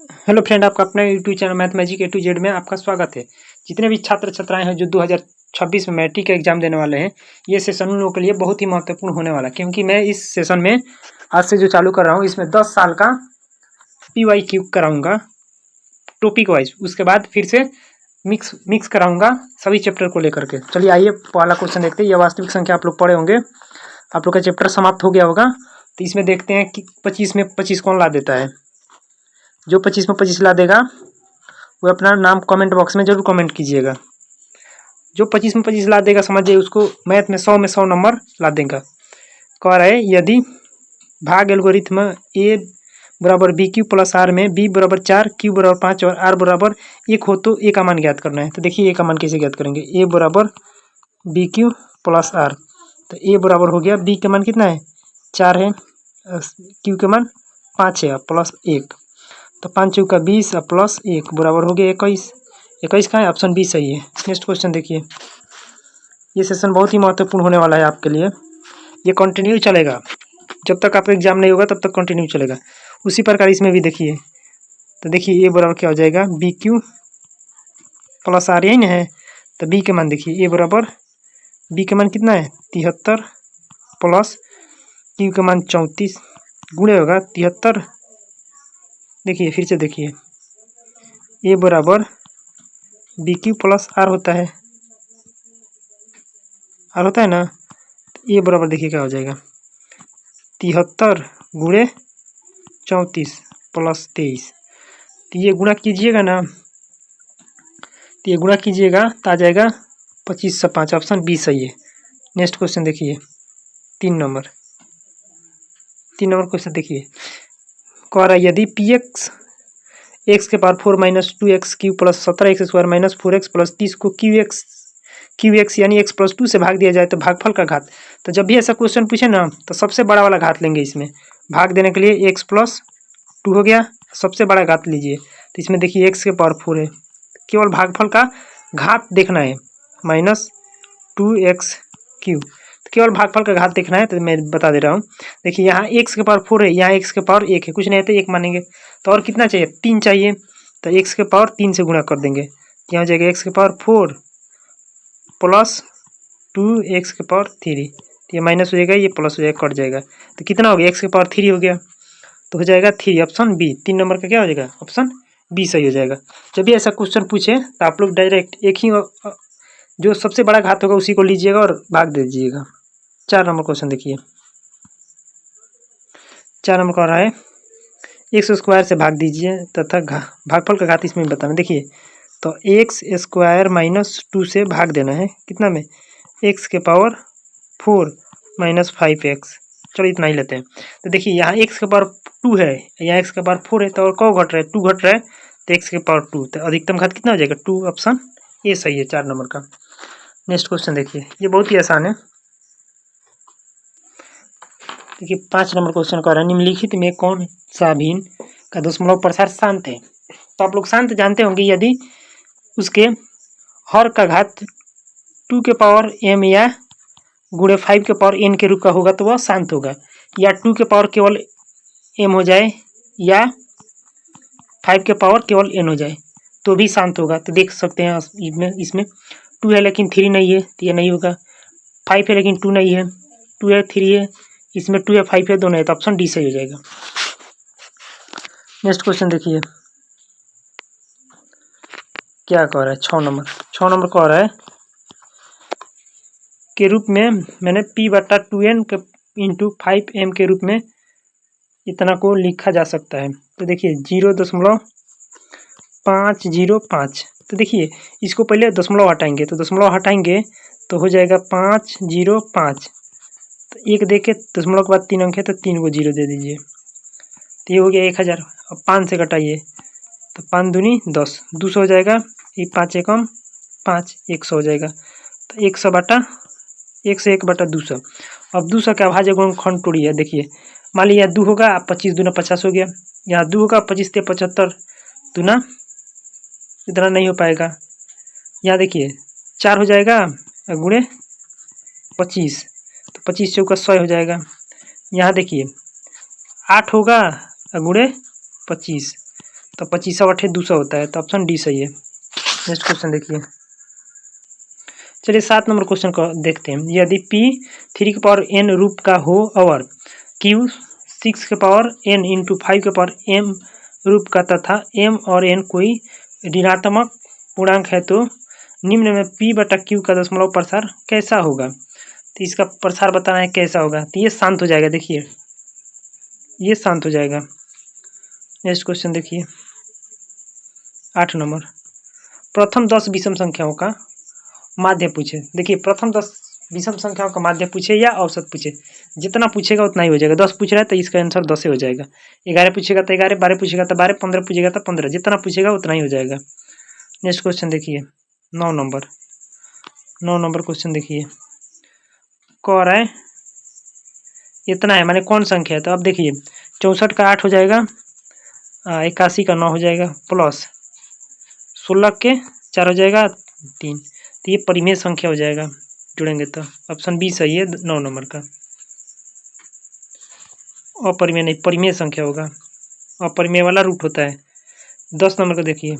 Hello friend, आपका अपना YouTube channel math magic A to Z में आपका स्वागत है। जितने भी छात्र छात्राएं हैं जो 2026 में मैट्रिक का एग्जाम देने वाले हैं, ये सेशन उन लोगों के लिए बहुत ही महत्वपूर्ण होने वाला है, क्योंकि मैं इस सेशन में आज से जो चालू कर रहा हूँ इसमें 10 साल का PYQ कराऊंगा टॉपिक वाइज। उसके बाद फिर से मिक्स कराऊंगा सभी चैप्टर को लेकर के। चलिए आइए पहला क्वेश्चन देखते हैं। यह वास्तविक संख्या आप लोग पढ़े होंगे, आप लोग का चैप्टर समाप्त हो गया होगा। तो इसमें देखते हैं कि 25 में 25 कौन ला देता है। जो 25 में 25 ला देगा वो अपना नाम कमेंट बॉक्स में जरूर कमेंट कीजिएगा। जो 25 में 25 ला देगा समझिए उसको मैथ में 100 नंबर ला देगा। कह रहा है यदि भाग एल्गोरिथम A बराबर BQ प्लस R में B बराबर 4, Q बराबर 5 और R बराबर 1 हो तो A का मान ज्ञात करना है। तो देखिए A का मान कैसे ज्ञात करेंगे। A बराबर BQ प्लस R, तो A बराबर हो गया, B का मान कितना है 4 है, Q का मान 5 है प्लस 1, तो 5 चौका 20 और प्लस 1 बराबर हो गया 21। 21 का है, ऑप्शन बी सही है। नेक्स्ट क्वेश्चन देखिए। ये सेशन बहुत ही महत्वपूर्ण होने वाला है आपके लिए। ये कंटिन्यू चलेगा, जब तक आपका एग्जाम नहीं होगा तब तक कंटिन्यू चलेगा। उसी प्रकार इसमें भी देखिए। तो देखिए ए बराबर क्या हो जाएगा, BQ प्लस R यही ना है, तो बी के मान देखिए। ए बराबर बी के मान कितना है 73 प्लस Q का मान 34 गुणे होगा 73। देखिए फिर से देखिए, ए बराबर BQ प्लस R होता है, R होता है ना। तो ए बराबर देखिए क्या हो जाएगा 73 गुणे 34 प्लस 23। तो ये गुणा कीजिएगा ना, तो ये गुणा कीजिएगा तो आ जाएगा 25 से 5, ऑप्शन बी सही है। नेक्स्ट क्वेश्चन देखिए, 3 नंबर क्वेश्चन देखिए। कह रहा है यदि PX x के power 4 minus 2x Q plus 17x square minus 4x plus 30 को QX यानी x प्लस 2 से भाग दिया जाए तो भागफल का घात। तो जब भी ऐसा क्वेश्चन पूछे ना तो सबसे बड़ा वाला घात लेंगे। इसमें भाग देने के लिए x प्लस 2 हो गया, सबसे बड़ा घात लीजिए। तो इसमें देखिए x के पावर 4 है, केवल भागफल का घात देखना है, माइनस 2x क्यू, तो केवल भागफल का घात देखना है। तो मैं बता दे रहा हूँ। देखिए यहाँ x के पावर 4 है, यहाँ x के पावर 1 है, कुछ नहीं है तो 1 मानेंगे। तो और कितना चाहिए 3 चाहिए, तो x के पावर 3 से गुणा कर देंगे। यहाँ हो जाएगा x के पावर 4 प्लस 2x के पावर 3, तो ये माइनस हो जाएगा, ये प्लस हो जाएगा, कट जाएगा। तो कितना हो गया x के पावर 3 हो गया, तो हो जाएगा 3, ऑप्शन बी। 3 नंबर का क्या हो जाएगा, ऑप्शन बी सही हो जाएगा। जब भी ऐसा क्वेश्चन पूछे तो आप लोग डायरेक्ट एक ही जो सबसे बड़ा घात होगा उसी को लीजिएगा और भाग दे दीजिएगा। 4 नंबर क्वेश्चन देखिए। 4 नंबर का रहा है एक्स स्क्वायर से भाग दीजिए तथा भागफल का घात इसमें बताना। देखिए तो एक्स स्क्वायर माइनस 2 से भाग देना है, कितना में एक्स के पावर 4 माइनस 5x। चलो इतना ही लेते हैं। तो देखिए यहाँ एक्स के पावर 2 है, यहाँ एक्स के पावर 4 है, तो और कौ घट रहा है 2 घट रहा है, तो एक्स के पावर 2, तो अधिकतम घात कितना हो जाएगा 2, ऑप्शन ए सही है 4 नंबर का। नेक्स्ट क्वेश्चन देखिए, ये बहुत ही आसान है। देखिए 5 नंबर क्वेश्चन का रहा है निम्नलिखित में कौन सा भिन्न का दशमलव प्रसार शांत है। तो आप लोग शांत जानते होंगे, यदि उसके हर का घात 2 के पावर m या गुणे 5 के पावर n के रूप का होगा तो वह शांत होगा, या 2 के पावर केवल m हो जाए या 5 के पावर केवल n हो जाए तो भी शांत होगा। तो देख सकते हैं इसमें 2 है लेकिन 3 नहीं है, तो ये नहीं होगा। 5 है लेकिन 2 नहीं है, 2 है 3 है, इसमें 2 है 5 है, दोनों है, तो ऑप्शन डी सही हो जाएगा। नेक्स्ट क्वेश्चन देखिए क्या कह रहा है। 6 नंबर कह रहा है के रूप में मैंने P/2n के इंटू 5m के रूप में इतना को लिखा जा सकता है। तो देखिए 0.505। तो देखिए इसको पहले दशमलव हटाएंगे, तो दशमलव हटाएंगे तो हो जाएगा 505। तो एक दे के दशमलव के बाद 3 अंक है तो 3 को 0 दे दीजिए, तो ये हो गया 1000। अब 5 से घटाइए तो 5 दूनी 10, 200 हो जाएगा, ये 5 एकम 5, 100 हो जाएगा। तो 100 बटा 200। अब 200 का अभाज्य गुणनखंड तोड़िए। देखिए मान लीजिए 2 होगा, 25 दूना 50 हो गया, यहाँ 2 होगा 25 से 75 दूना इतना नहीं हो पाएगा। यहाँ देखिए 4 हो जाएगा गुणे 25, तो 25 चौका 100 हो जाएगा। यहाँ देखिए 8 होगा गुणे 25, तो 25 8 200 होता है, तो ऑप्शन डी सही है। नेक्स्ट क्वेश्चन देखिए। चलिए 7 नंबर क्वेश्चन को देखते हैं। यदि p 3 के पावर n रूप का हो और q 6 के पावर n इंटू 5 के पावर m रूप का तथा m और n कोई ऋणात्मक पूर्णांक है तो निम्न में p बटा q का दशमलव प्रसार कैसा होगा। तो इसका प्रसार बताना है कैसा होगा। तो ये शांत हो जाएगा, देखिए ये शांत हो जाएगा। नेक्स्ट क्वेश्चन देखिए 8 नंबर। प्रथम 10 विषम संख्याओं का माध्य पूछे। देखिए प्रथम 10 विषम संख्याओं का माध्य पूछे या औसत पूछे, जितना पूछेगा उतना ही हो जाएगा। 10 पूछ रहा है तो इसका आंसर 10 ही हो जाएगा। 11 पूछेगा तो 11, 12 पूछेगा तो 12, 15 पूछेगा तो 15, जितना पूछेगा उतना ही हो जाएगा। नेक्स्ट क्वेश्चन देखिए 9 नंबर क्वेश्चन देखिए। कह रहा है इतना है माने कौन संख्या है। तो अब देखिए 64 का 8 हो जाएगा, 81 का 9 हो जाएगा, प्लस 16 के 4 हो जाएगा 3, तो ये परिमेय संख्या हो जाएगा जुड़ेंगे तो। ऑप्शन बी सही है 9 नंबर का। अपरिमेय नहीं, परिमेय संख्या होगा, अपरिमेय वाला रूट होता है। 10 नंबर को देखिए।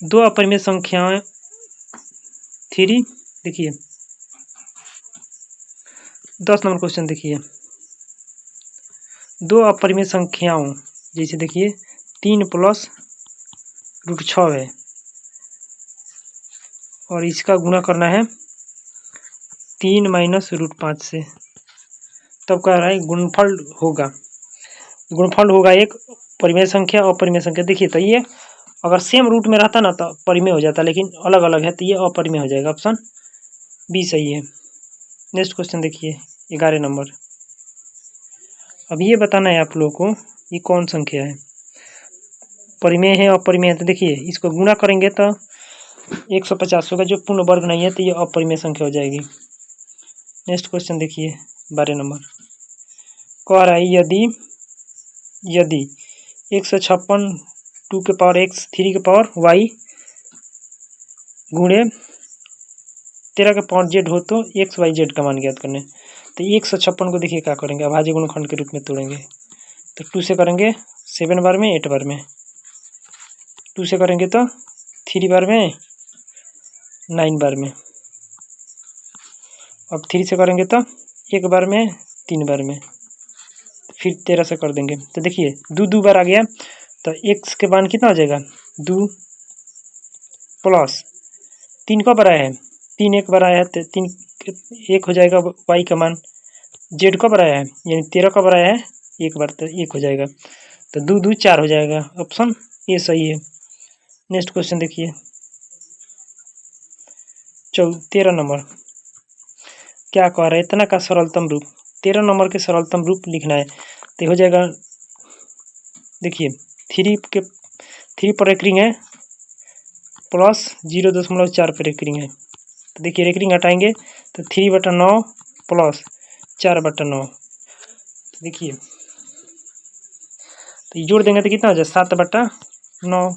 दो अपरिमेय संख्याएं 3, देखिए 10 नंबर क्वेश्चन देखिए। दो अपरिमेय संख्याओं जैसे देखिए 3 प्लस रूट 6 है और इसका गुणा करना है 3 माइनस रूट 5 से, तब कह रहा है गुणनफल होगा एक परिमेय संख्या और अपरिमेय संख्या। देखिए तो ये अगर सेम रूट में रहता ना तो परिमेय हो जाता, लेकिन अलग अलग है तो ये अपरिमेय हो जाएगा। ऑप्शन बी सही है। नेक्स्ट क्वेश्चन देखिए 11 नंबर। अब ये बताना है आप लोगों को ये कौन संख्या है, परिमेय है अपरिमेय है। तो देखिए इसको गुणा करेंगे तो 150 होगा, जो पूर्ण वर्ग नहीं है तो ये अपरिमेय संख्या हो जाएगी। नेक्स्ट क्वेश्चन देखिए 12 नंबर। कह रहा है यदि 156 2 के पावर x 3 के पावर y गुणे 13 के पावर z हो तो x y z का मान ज्ञात करने। तो 156 को देखिए क्या करेंगे, अभाज्य गुणनखंड के रूप में तोड़ेंगे। तो 2 से करेंगे 7 बार में 8 बार में, 2 से करेंगे तो 3 बार में 9 बार में, अब 3 से करेंगे तो 1 बार में 3 बार में, फिर 13 से कर देंगे। तो देखिए 2 बार आ गया तो x के मान कितना हो जाएगा 2 प्लस 3 कब आया है 3 एक बार आया है तो 3 1 हो जाएगा y का मान। z कब आया है यानी 13 कब आया है एक बार तो 1 हो जाएगा, तो 2 2 4 हो जाएगा। ऑप्शन ए सही है। नेक्स्ट क्वेश्चन देखिए 13 नंबर। क्या कह रहा है इतना का सरलतम रूप, 13 नंबर के सरलतम रूप लिखना है। तो हो जाएगा देखिए 3 पर एक रिंग है प्लस 0.4 पर एक रिंग है। तो देखिए एक रिंग हटाएंगे तो 3/9 प्लस 4/9। देखिए तो जोड़ देंगे तो कितना हो जाए 7/9।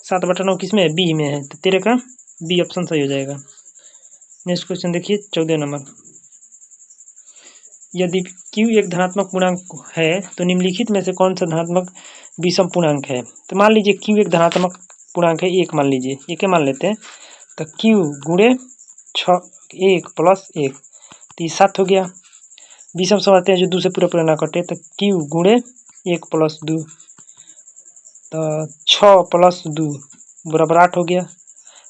7/9 किस में है बी में है, तो 13 का बी ऑप्शन सही हो जाएगा। नेक्स्ट क्वेश्चन देखिए 14 नंबर। यदि q एक धनात्मक पूर्णांक है तो निम्नलिखित में से कौन सा धनात्मक विषम पूर्णांक है। तो मान लीजिए q एक धनात्मक पूर्णांक है, एक मान लीजिए, एक मान लेते हैं। तो q गुणे 6 1 प्लस 1 तो 7 हो गया। विषम समझते हैं जो 2 से पूरा ना कटे, तो q गुणे 1 प्लस 2 तो 6 प्लस 2 बराबर 8 हो गया।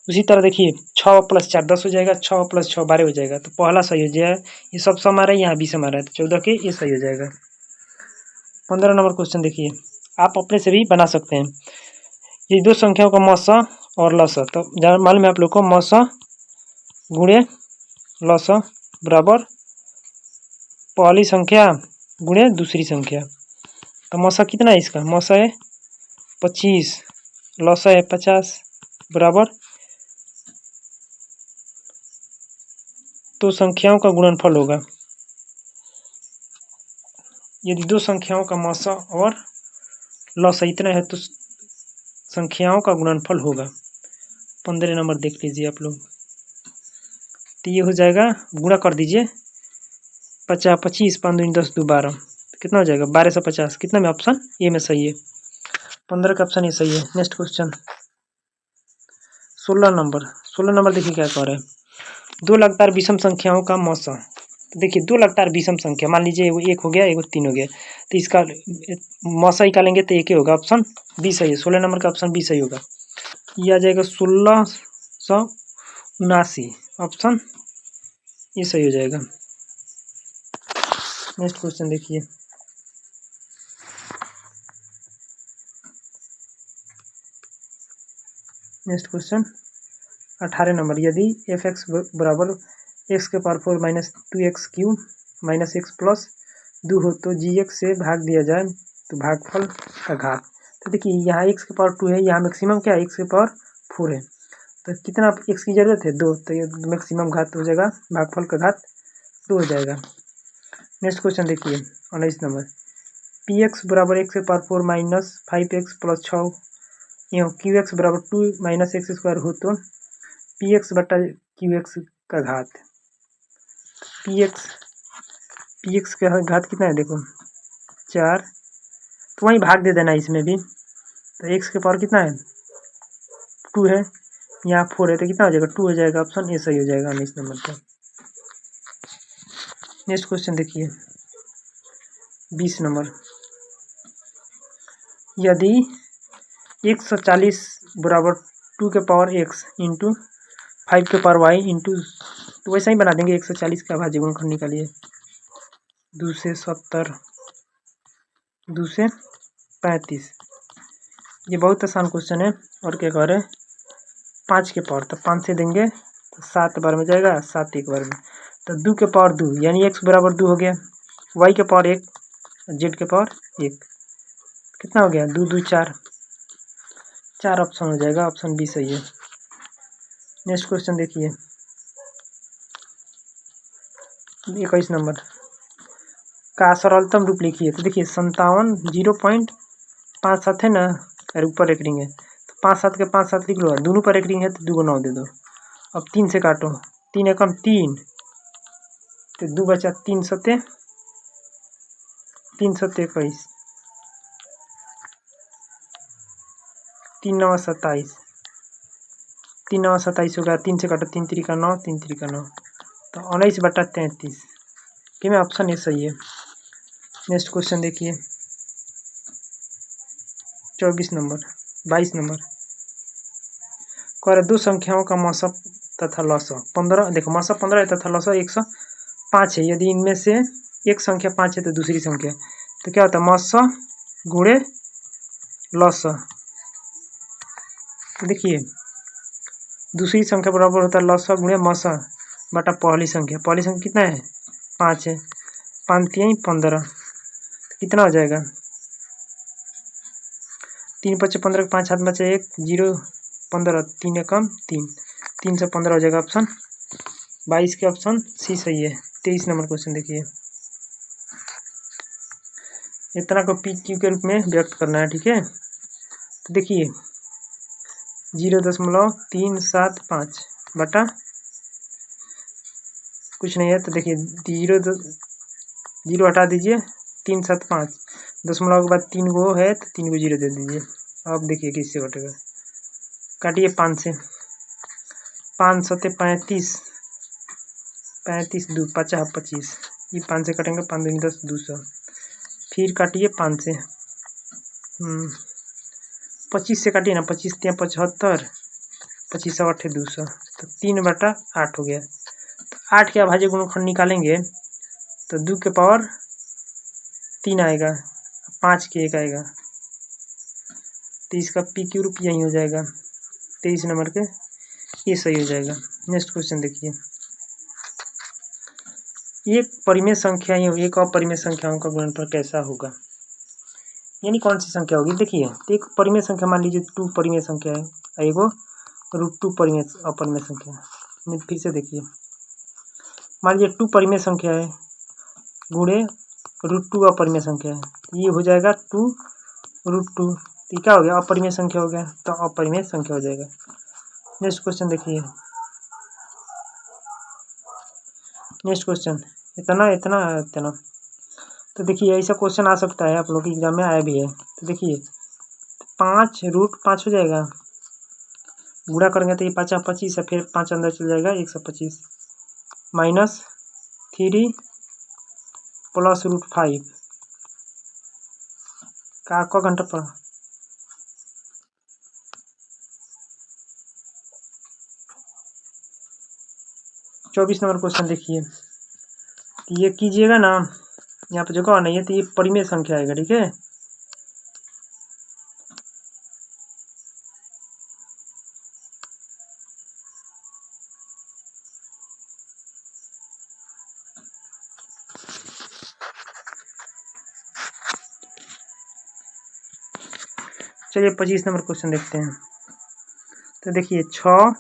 उसी तरह देखिए 6 प्लस 4 10 हो जाएगा, 6 प्लस 6 12 हो जाएगा। तो पहला सही हो जाएगा, ये सब सम आ रहा है, यहाँ भी सम आ रहा है, तो 14 के ये सही हो जाएगा। 15 नंबर क्वेश्चन देखिए, आप अपने से भी बना सकते हैं। ये दो संख्याओं का मौसा और लसा, तो मालूम है आप लोग को मौसा गुणे लसा बराबर पहली संख्या गुणे दूसरी संख्या। तो मौसा कितना है इसका, मौसा है 25, लसा है 50 बराबर तो संख्याओं का गुणनफल होगा। यदि दो संख्याओं का मौसा और लसा इतना है तो संख्याओं का गुणनफल होगा। 15 नंबर देख लीजिए आप लोग। तो ये हो जाएगा, गुणा कर दीजिए 50 25 5 2 10 2 12, कितना हो जाएगा 1250, कितना में ऑप्शन ए में सही है, 15 का ऑप्शन ए सही है। नेक्स्ट क्वेश्चन 16 नंबर देखिए क्या कह रहे हैं, दो लगातार विषम संख्याओं का मौसा। तो देखिए दो लगातार विषम संख्या, मान लीजिए वो 1 हो गया, एगो 3 हो गया, तो इसका मौसा निकालेंगे तो एक ही होगा, ऑप्शन बी सही है। 16 नंबर का ऑप्शन बी सही होगा। ये आ जाएगा 1679, ऑप्शन ये सही हो जाएगा। नेक्स्ट क्वेश्चन देखिए, नेक्स्ट क्वेश्चन 18 नंबर, यदि एफ एक्स बराबर एक्स के power 4 minus 2x cube minus x plus 2 हो तो जी एक्स से भाग दिया जाए तो भागफल का घात। तो देखिए यहाँ एक्स के पावर 2 है, यहाँ मैक्सिमम क्या है, एक्स के पावर 4 है, तो कितना एक्स की जरूरत है 2, तो ये मैक्सिमम घात हो जाएगा, भागफल का घात 2 हो जाएगा। नेक्स्ट क्वेश्चन देखिए 19 नंबर, पी एक्स बराबर एक्स के पावर 4 माइनस 5x प्लस 6 यहाँ क्यू एक्स बराबर 2 माइनस एक्स स्क्वायर हो तो पी एक्स बटा क्यू एक्स का घात। पी एक्स का घात कितना है, देखो 4, तो वहीं भाग दे देना इसमें भी, तो एक्स के पावर कितना है 2 है, यहाँ 4 है, तो कितना हो जाएगा 2 हो जाएगा, ऑप्शन ए सही हो जाएगा 19 नंबर का। नेक्स्ट क्वेश्चन देखिए 20 नंबर, यदि 140 बराबर 2 के पावर एक्स इंटू 5 के पावर वाई इंटू, तो वैसा ही बना देंगे, 140 का भाज्य गुणनखंड निकालिए, 2 से 70, 2 से 35, ये बहुत आसान क्वेश्चन है। और क्या कह रहे हैं 5 के पावर, तो 5 से देंगे तो 7 बार में जाएगा, 7 एक बार में, तो 2 के पावर 2 यानी x बराबर 2 हो गया, y के पावर 1, z के पावर 1, कितना हो गया 2 2 4, 4 ऑप्शन हो जाएगा, ऑप्शन बी सही है। नेक्स्ट क्वेश्चन देखिए 21 नंबर का सरलतम रूप लिखिए। तो देखिए 57 0.57 है ना, और ऊपर एक रिंग है, तो 5 7 के 5 7 लिख लो, दोनों पर एक रिंग है तो 2 को 9 दे दो। अब 3 से काटो, 3 एकम 3, तो 2 बचा 3 सत्ते 21, 3 9 27, 3 9 27 होगा, 3 से काटो 3 3 का 9, 3 3 का 9, तो 19 बटा 33, कि में ऑप्शन ये सही है। नेक्स्ट क्वेश्चन देखिए 22 नंबर कह रहे दो संख्याओं का मौसम तथा लौसअ 15, देखो मौसम 15 है तथा लौसअ 105 है, यदि इनमें से एक संख्या 5 है तो दूसरी संख्या, तो क्या होता है मौसअ गुणे लौसअ। देखिए दूसरी संख्या बराबर होता है लौसअ गुणे मौसअ बटा पहली संख्या कितना है 5 है, 5 3 15, कितना हो जाएगा 3 5 15, 5 हाथ बचे 1 0 15, 3 एकम 3, 3 से 15 हो जाएगा, ऑप्शन 22 के ऑप्शन सी सही है। 23 नंबर क्वेश्चन देखिए, इतना को पी क्यू के रूप में व्यक्त करना है, ठीक है। तो देखिए 0.375 बटा कुछ नहीं है, तो देखिए 0 हटा दीजिए, 375 दशमलव के बाद 3 गो है तो 3 को 0 दे दीजिए। अब देखिए किससे घटेगा, काटिए 5 से, 5 सत्ते 35, 35 2 50 25, ये 5 से कटेंगे, 5 दूनी 10 200, फिर काटिए 5 से, 25 से काटिए ना, 25 3 75, 25 8 200, तो 3 बटा 8 हो गया। तो 8 के अभाज्य गुणनखंड निकालेंगे तो 2 के पावर 3 आएगा, 5 के 1 आएगा, तो इसका पी क्यू रूप यही हो जाएगा, 23 नंबर के ये सही हो जाएगा। नेक्स्ट क्वेश्चन देखिए, एक परिमेय संख्या एक अपरिमेय संख्याओं का गुणनफल कैसा होगा, यानी कौन सी संख्या होगी। देखिए एक परिमेय संख्या मान लीजिए 2 परिमेय संख्या है, एगो √2 परिमेय अपरिमेय संख्या है। फिर से देखिए मान लीजिए 2 परिमेय संख्या है गुणे √2 अपरिमेय संख्या है, ये हो जाएगा 2 √2, तो क्या हो गया अपरिमेय संख्या हो गया, तो अपरिमेय संख्या हो जाएगा। नेक्स्ट क्वेश्चन देखिए, नेक्स्ट क्वेश्चन इतना, तो तो देखिए ऐसा क्वेश्चन आ सकता है, आप लोग के एग्जाम में आया भी है। तो देखिए 5√5 हो जाएगा, गुणा करेंगे तो ये 5 25 है, फिर 5 अंदर चल जाएगा 125 -3 प्लस √5 का घंटा पर 24 नंबर क्वेश्चन देखिए। ये कीजिएगा ना, यहाँ पे जगह नहीं है तो ये परिमेय संख्या आएगा, ठीक है। चलिए 25 नंबर क्वेश्चन देखते हैं। तो देखिए 6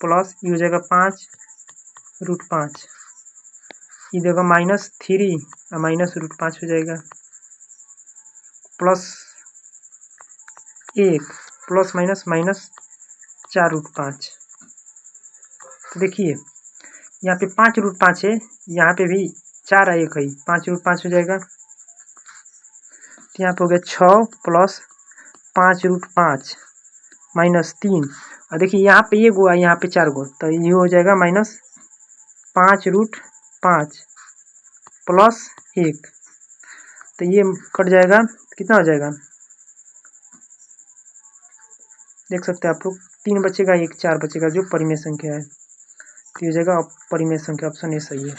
प्लस ये हो जाएगा 5√5, ये देगा -3 और -√5 हो जाएगा, प्लस 1 प्लस माइनस -4√5। तो देखिए यहाँ पे 5√5 है, यहाँ पे भी 4 है, 1 है, 5√5 हो जाएगा। तो यहाँ पे हो गया 6 प्लस 5√5 -3, और देखिए यहाँ पे ये गो है, यहाँ पे 4 गो, तो ये हो जाएगा -5√5 प्लस 1, तो ये कट जाएगा, कितना हो जाएगा देख सकते हैं आप लोग, 3 बचेगा, 1 4 बचेगा, जो परिमेय संख्या है। तो ये हो जाएगा परिमेय संख्या, ऑप्शन ए सही है।